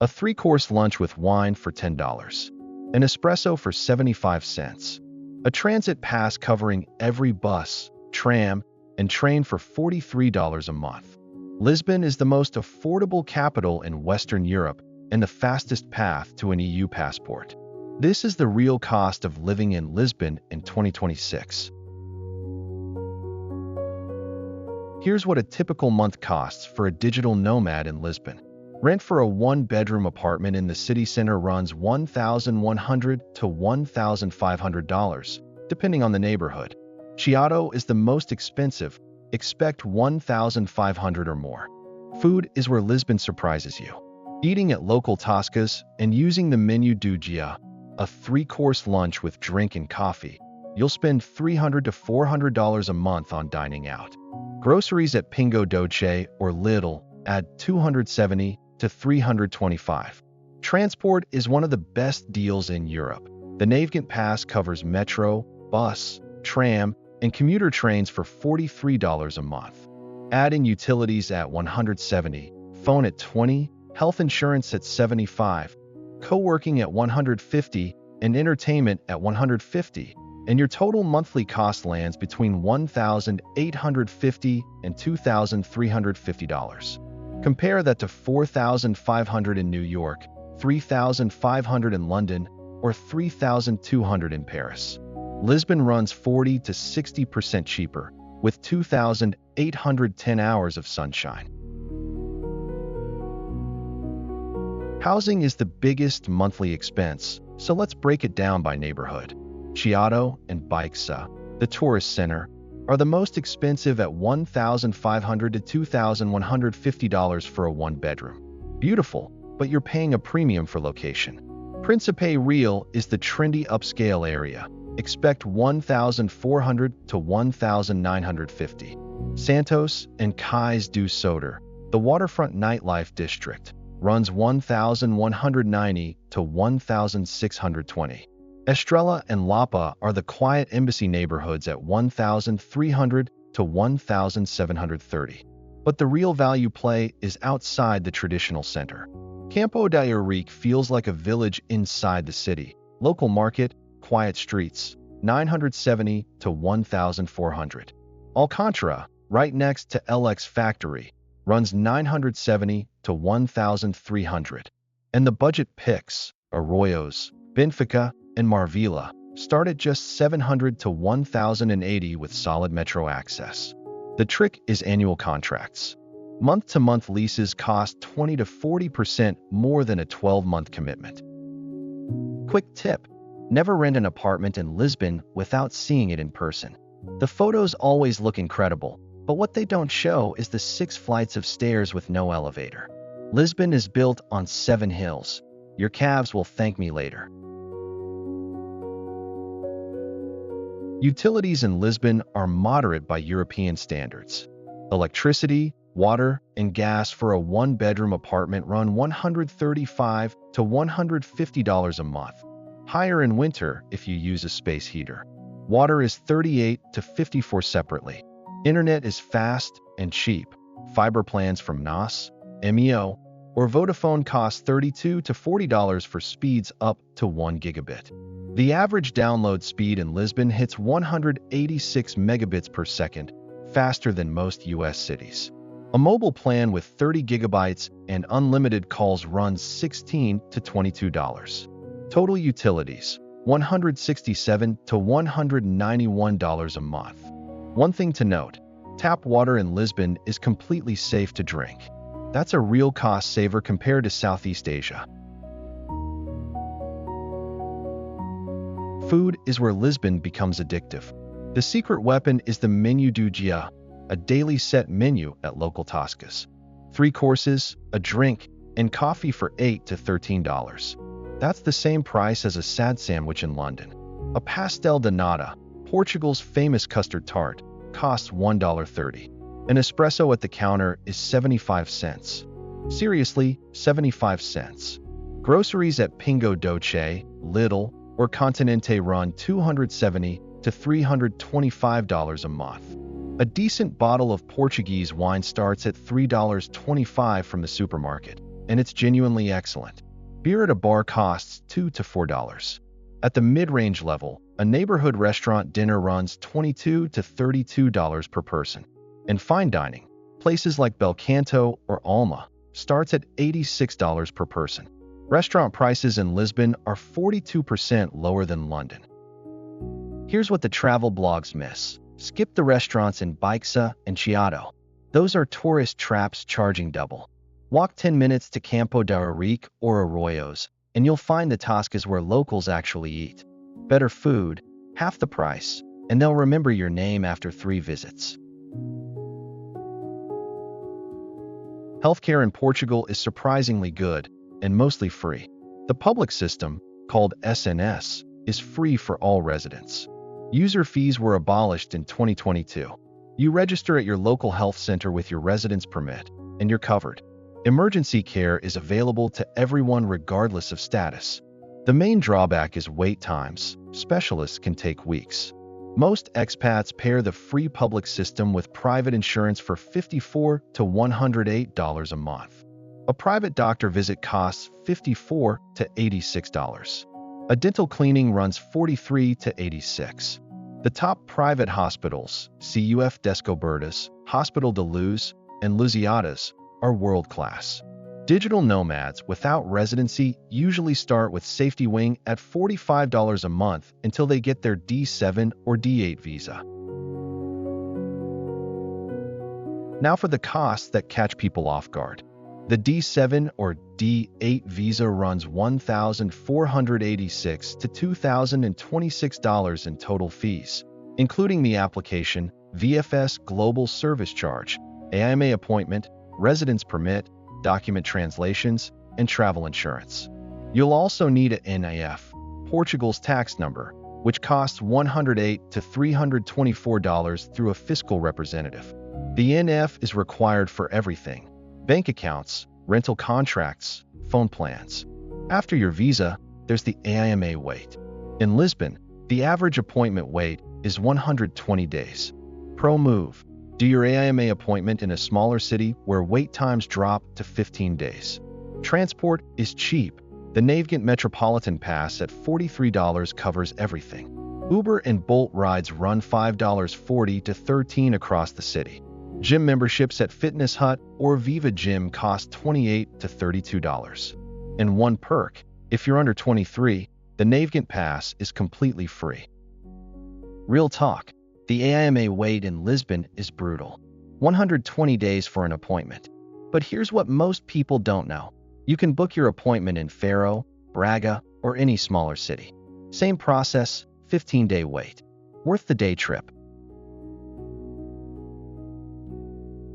A three-course lunch with wine for $10. An espresso for 75 cents. A transit pass covering every bus, tram, and train for $43 a month. Lisbon is the most affordable capital in Western Europe and the fastest path to an EU passport. This is the real cost of living in Lisbon in 2026. Here's what a typical month costs for a digital nomad in Lisbon. Rent for a one-bedroom apartment in the city center runs $1,100 to $1,500, depending on the neighborhood. Chiado is the most expensive. Expect $1,500 or more. Food is where Lisbon surprises you. Eating at local tascas and using the menu do dia, a three-course lunch with drink and coffee, you'll spend $300 to $400 a month on dining out. Groceries at Pingo Doce or Lidl add $270 to $325. Transport is one of the best deals in Europe. The Navigant Pass covers metro, bus, tram, and commuter trains for $43 a month. Add in utilities at $170, phone at $20, health insurance at $75, co-working at $150, and entertainment at $150, and your total monthly cost lands between $1,850 and $2,350. Compare that to $4,500 in New York, $3,500 in London, or $3,200 in Paris. Lisbon runs 40 to 60% cheaper, with 2,810 hours of sunshine. Housing is the biggest monthly expense, so let's break it down by neighborhood. Chiado and Baixa, the tourist center, are the most expensive at $1,500 to $2,150 for a one-bedroom. Beautiful, but you're paying a premium for location. Principe Real is the trendy upscale area. Expect $1,400 to $1,950. Santos and Cais do Soter, the waterfront nightlife district, runs $1,190 to $1,620. Estrela and Lapa are the quiet embassy neighborhoods at $1,300 to $1,730. But the real value play is outside the traditional center. Campo de Urique feels like a village inside the city. Local market, quiet streets, $970 to $1,400. Alcantara, right next to LX Factory, runs $970 to $1,300. And the budget picks, Arroyos, Benfica, and Marvila, start at just $700 to $1,080 with solid metro access. The trick is annual contracts. Month-to-month leases cost 20 to 40% more than a 12-month commitment. Quick tip: never rent an apartment in Lisbon without seeing it in person. The photos always look incredible, but what they don't show is the 6 flights of stairs with no elevator. Lisbon is built on 7 hills. Your calves will thank me later. Utilities in Lisbon are moderate by European standards. Electricity, water, and gas for a one-bedroom apartment run $135 to $150 a month. Higher in winter if you use a space heater. Water is $38 to $54 separately. Internet is fast and cheap. Fiber plans from NAS, MEO, or Vodafone cost $32 to $40 for speeds up to 1 gigabit. The average download speed in Lisbon hits 186 megabits per second, faster than most US cities. A mobile plan with 30 gigabytes and unlimited calls runs $16 to $22. Total utilities, $167 to $191 a month. One thing to note, tap water in Lisbon is completely safe to drink. That's a real cost saver compared to Southeast Asia. Food is where Lisbon becomes addictive. The secret weapon is the menu do dia, a daily set menu at local tascas. 3 courses, a drink, and coffee for $8 to $13. That's the same price as a sad sandwich in London. A pastel de nata, Portugal's famous custard tart, costs $1.30. An espresso at the counter is 75 cents. Seriously, 75 cents. Groceries at Pingo Doce, Lidl, or Continente run $270 to $325 a month. A decent bottle of Portuguese wine starts at $3.25 from the supermarket. and it's genuinely excellent. Beer at a bar costs $2 to $4. At the mid-range level, a neighborhood restaurant dinner runs $22 to $32 per person. And fine dining, places like Bel Canto or Alma, starts at $86 per person. Restaurant prices in Lisbon are 42% lower than London. Here's what the travel blogs miss. Skip the restaurants in Baixa and Chiado. Those are tourist traps charging double. Walk 10 minutes to Campo de Arique or Arroyos, and you'll find the Tascas where locals actually eat. Better food, half the price, and they'll remember your name after 3 visits. Healthcare in Portugal is surprisingly good and mostly free. The public system, called SNS, is free for all residents. User fees were abolished in 2022. You register at your local health center with your residence permit, and you're covered. Emergency care is available to everyone regardless of status. The main drawback is wait times. Specialists can take weeks. Most expats pair the free public system with private insurance for $54 to $108 a month. A private doctor visit costs $54 to $86. A dental cleaning runs $43 to $86. The top private hospitals, CUF Descobertas, Hospital de Luz, and Lusíadas, are world-class. Digital nomads without residency usually start with Safety Wing at $45 a month until they get their D7 or D8 visa. Now for the costs that catch people off guard. The D7 or D8 visa runs $1,486 to $2,026 in total fees, including the application, VFS Global Service Charge, AIMA appointment, residence permit, document translations, and travel insurance. You'll also need a NIF, Portugal's tax number, which costs $108 to $324 through a fiscal representative. The NF is required for everything: bank accounts, rental contracts, phone plans. After your visa, there's the AIMA wait. In Lisbon, the average appointment wait is 120 days. Pro move: do your AIMA appointment in a smaller city where wait times drop to 15 days. Transport is cheap. The Navigant Metropolitan Pass at $43 covers everything. Uber and Bolt rides run $5.40 to $13 across the city. Gym memberships at Fitness Hut or Viva Gym cost $28 to $32. And one perk: if you're under 23, the Navigant Pass is completely free. Real talk: the AIMA wait in Lisbon is brutal. 120 days for an appointment. But here's what most people don't know. You can book your appointment in Faro, Braga, or any smaller city. Same process, 15-day wait. Worth the day trip.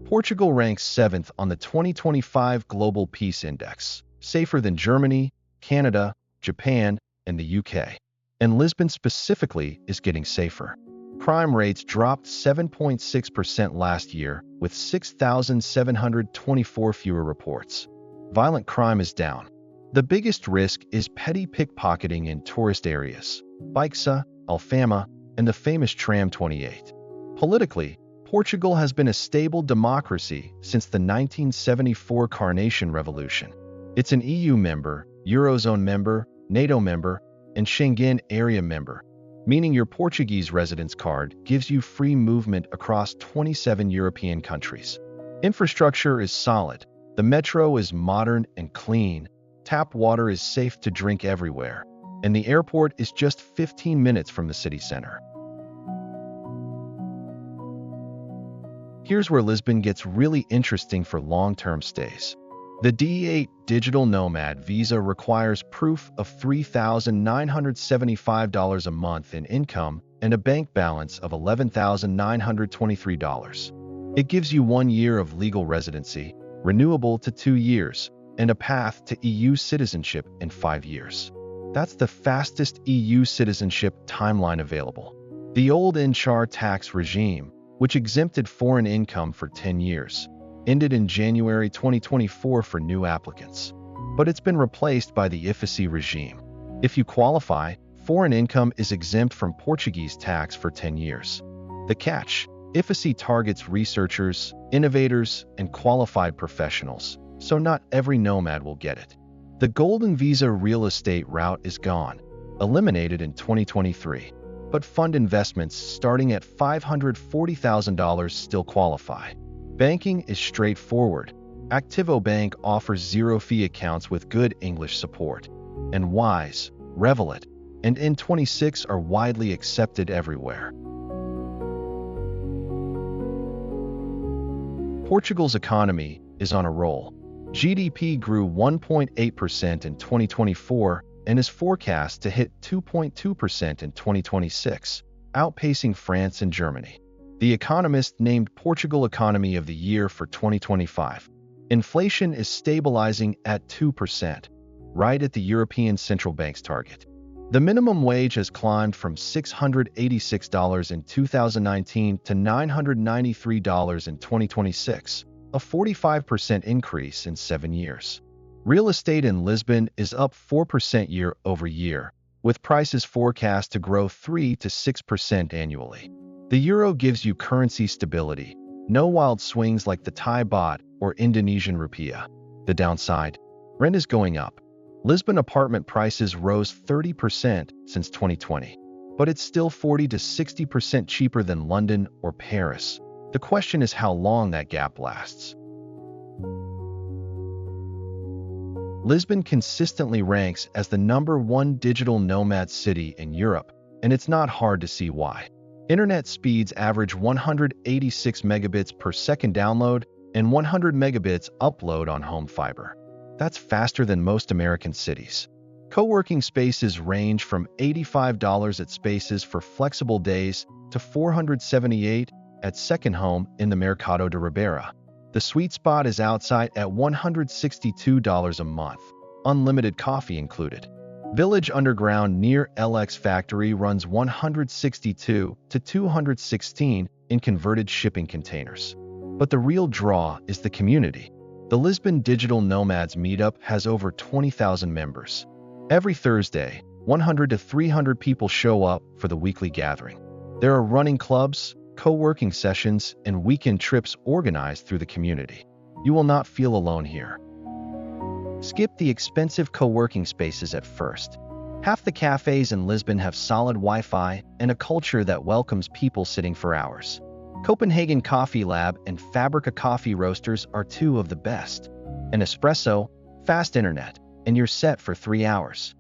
Portugal ranks 7th on the 2025 Global Peace Index, safer than Germany, Canada, Japan, and the UK. And Lisbon specifically is getting safer. Crime rates dropped 7.6% last year, with 6,724 fewer reports. Violent crime is down. The biggest risk is petty pickpocketing in tourist areas, Baixa, Alfama, and the famous Tram 28. Politically, Portugal has been a stable democracy since the 1974 Carnation Revolution. It's an EU member, Eurozone member, NATO member, and Schengen area member, meaning your Portuguese residence card gives you free movement across 27 European countries. Infrastructure is solid. The metro is modern and clean. Tap water is safe to drink everywhere. And the airport is just 15 minutes from the city center. Here's where Lisbon gets really interesting for long-term stays. The D8 Digital Nomad visa requires proof of $3,975 a month in income and a bank balance of $11,923. It gives you 1 year of legal residency, renewable to 2 years, and a path to EU citizenship in 5 years. That's the fastest EU citizenship timeline available. The old Inchar tax regime, which exempted foreign income for 10 years, ended in January 2024 for new applicants. But it's been replaced by the IFSC regime. If you qualify, foreign income is exempt from Portuguese tax for 10 years. The catch: IFSC targets researchers, innovators, and qualified professionals, so not every nomad will get it. The Golden Visa real estate route is gone, eliminated in 2023, but fund investments starting at $540,000 still qualify. Banking is straightforward. Activo Bank offers zero-fee accounts with good English support, and Wise, Revolut, and N26 are widely accepted everywhere. Portugal's economy is on a roll. GDP grew 1.8% in 2024 and is forecast to hit 2.2% in 2026, outpacing France and Germany. The Economist named Portugal Economy of the Year for 2025. Inflation is stabilizing at 2%, right at the European Central Bank's target. The minimum wage has climbed from $686 in 2019 to $993 in 2026, a 45% increase in 7 years. Real estate in Lisbon is up 4% year-over-year, with prices forecast to grow 3 to 6% annually. The euro gives you currency stability, no wild swings like the Thai baht or Indonesian rupiah. The downside? Rent is going up. Lisbon apartment prices rose 30% since 2020, but it's still 40 to 60% cheaper than London or Paris. The question is how long that gap lasts. Lisbon consistently ranks as the #1 digital nomad city in Europe, and it's not hard to see why. Internet speeds average 186 megabits per second download and 100 megabits upload on home fiber. That's faster than most American cities. Co-working spaces range from $85 at Spaces for flexible days to $478 at Second Home in the Mercado de Ribeira. The sweet spot is outside at $162 a month, unlimited coffee included. Village Underground near LX Factory runs 162 to 216 in converted shipping containers. But the real draw is the community. The Lisbon Digital Nomads Meetup has over 20,000 members. Every Thursday, 100 to 300 people show up for the weekly gathering. There are running clubs, co-working sessions, and weekend trips organized through the community. You will not feel alone here. Skip the expensive co-working spaces at first. Half the cafes in Lisbon have solid Wi-Fi and a culture that welcomes people sitting for hours. Copenhagen Coffee Lab and Fabrica Coffee Roasters are two of the best. An espresso, fast internet, and you're set for 3 hours.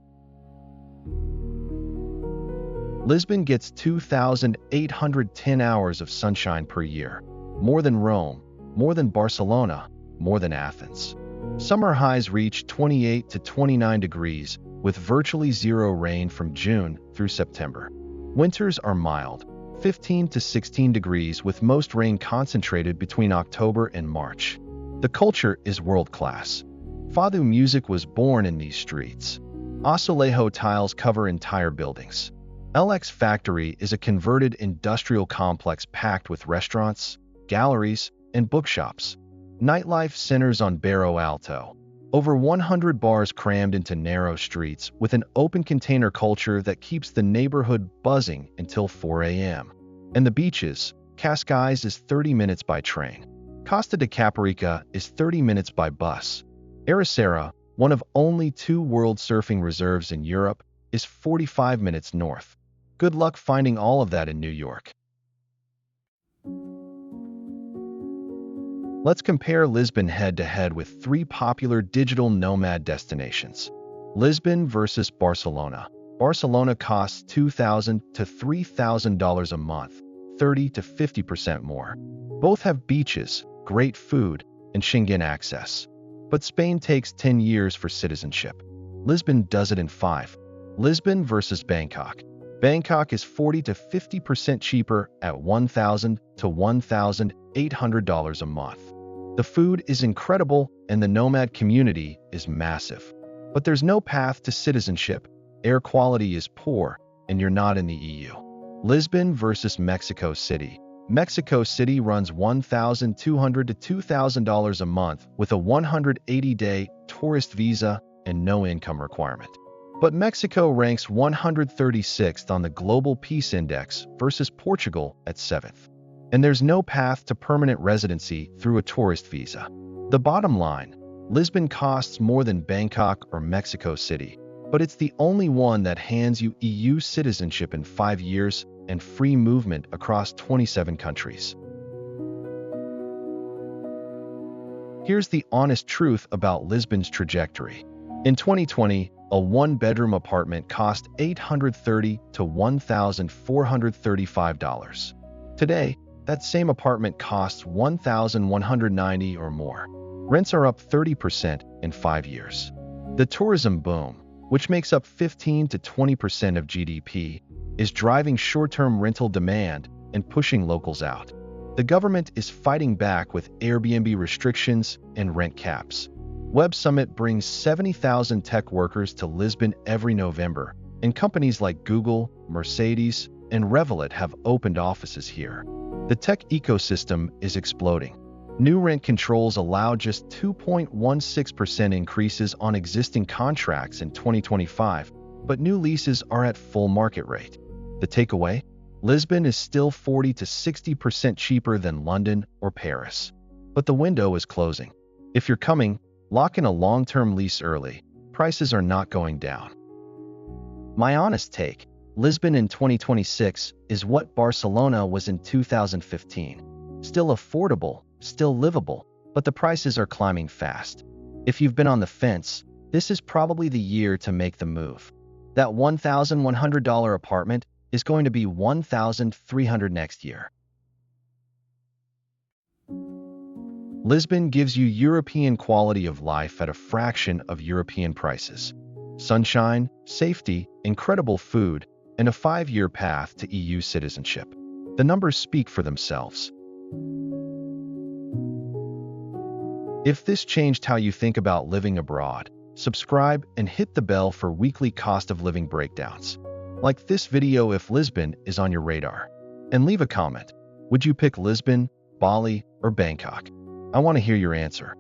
Lisbon gets 2,810 hours of sunshine per year. More than Rome, more than Barcelona, more than Athens. Summer highs reach 28 to 29 degrees, with virtually zero rain from June through September. Winters are mild, 15 to 16 degrees, with most rain concentrated between October and March. The culture is world-class. Fado music was born in these streets. Azulejo tiles cover entire buildings. LX Factory is a converted industrial complex packed with restaurants, galleries, and bookshops. Nightlife centers on Barro Alto. Over 100 bars crammed into narrow streets with an open container culture that keeps the neighborhood buzzing until 4 a.m. And the beaches, Cascais is 30 minutes by train. Costa de Caparica is 30 minutes by bus. Ericeira, one of only 2 world surfing reserves in Europe, is 45 minutes north. Good luck finding all of that in New York. Let's compare Lisbon head-to-head with 3 popular digital nomad destinations. Lisbon versus Barcelona. Barcelona costs $2,000 to $3,000 a month, 30 to 50% more. Both have beaches, great food, and Schengen access. But Spain takes 10 years for citizenship. Lisbon does it in 5. Lisbon versus Bangkok. Bangkok is 40 to 50% cheaper at $1,000 to $1,800 a month. The food is incredible and the nomad community is massive. But there's no path to citizenship, air quality is poor, and you're not in the EU. Lisbon versus Mexico City. Mexico City runs $1,200 to $2,000 a month with a 180-day tourist visa and no income requirement. But Mexico ranks 136th on the Global Peace Index versus Portugal at 7th. And there's no path to permanent residency through a tourist visa. The bottom line, Lisbon costs more than Bangkok or Mexico City, but it's the only one that hands you EU citizenship in 5 years and free movement across 27 countries. Here's the honest truth about Lisbon's trajectory. In 2020, a one-bedroom apartment cost $830 to $1,435. Today, that same apartment costs $1,190 or more. Rents are up 30% in 5 years. The tourism boom, which makes up 15 to 20% of GDP, is driving short-term rental demand and pushing locals out. The government is fighting back with Airbnb restrictions and rent caps. Web Summit brings 70,000 tech workers to Lisbon every November, and companies like Google, Mercedes, and Revolut have opened offices here. The tech ecosystem is exploding. New rent controls allow just 2.16% increases on existing contracts in 2025, but new leases are at full market rate. The takeaway? Lisbon is still 40 to 60% cheaper than London or Paris. But the window is closing. If you're coming, lock in a long-term lease early. Prices are not going down. My honest take, Lisbon in 2026 is what Barcelona was in 2015. Still affordable, still livable, but the prices are climbing fast. If you've been on the fence, this is probably the year to make the move. That $1,100 apartment is going to be $1,300 next year. Lisbon gives you European quality of life at a fraction of European prices. Sunshine, safety, incredible food, and a 5-year path to EU citizenship. The numbers speak for themselves. If this changed how you think about living abroad, subscribe and hit the bell for weekly cost of living breakdowns. Like this video if Lisbon is on your radar. And leave a comment. Would you pick Lisbon, Bali, or Bangkok? I want to hear your answer.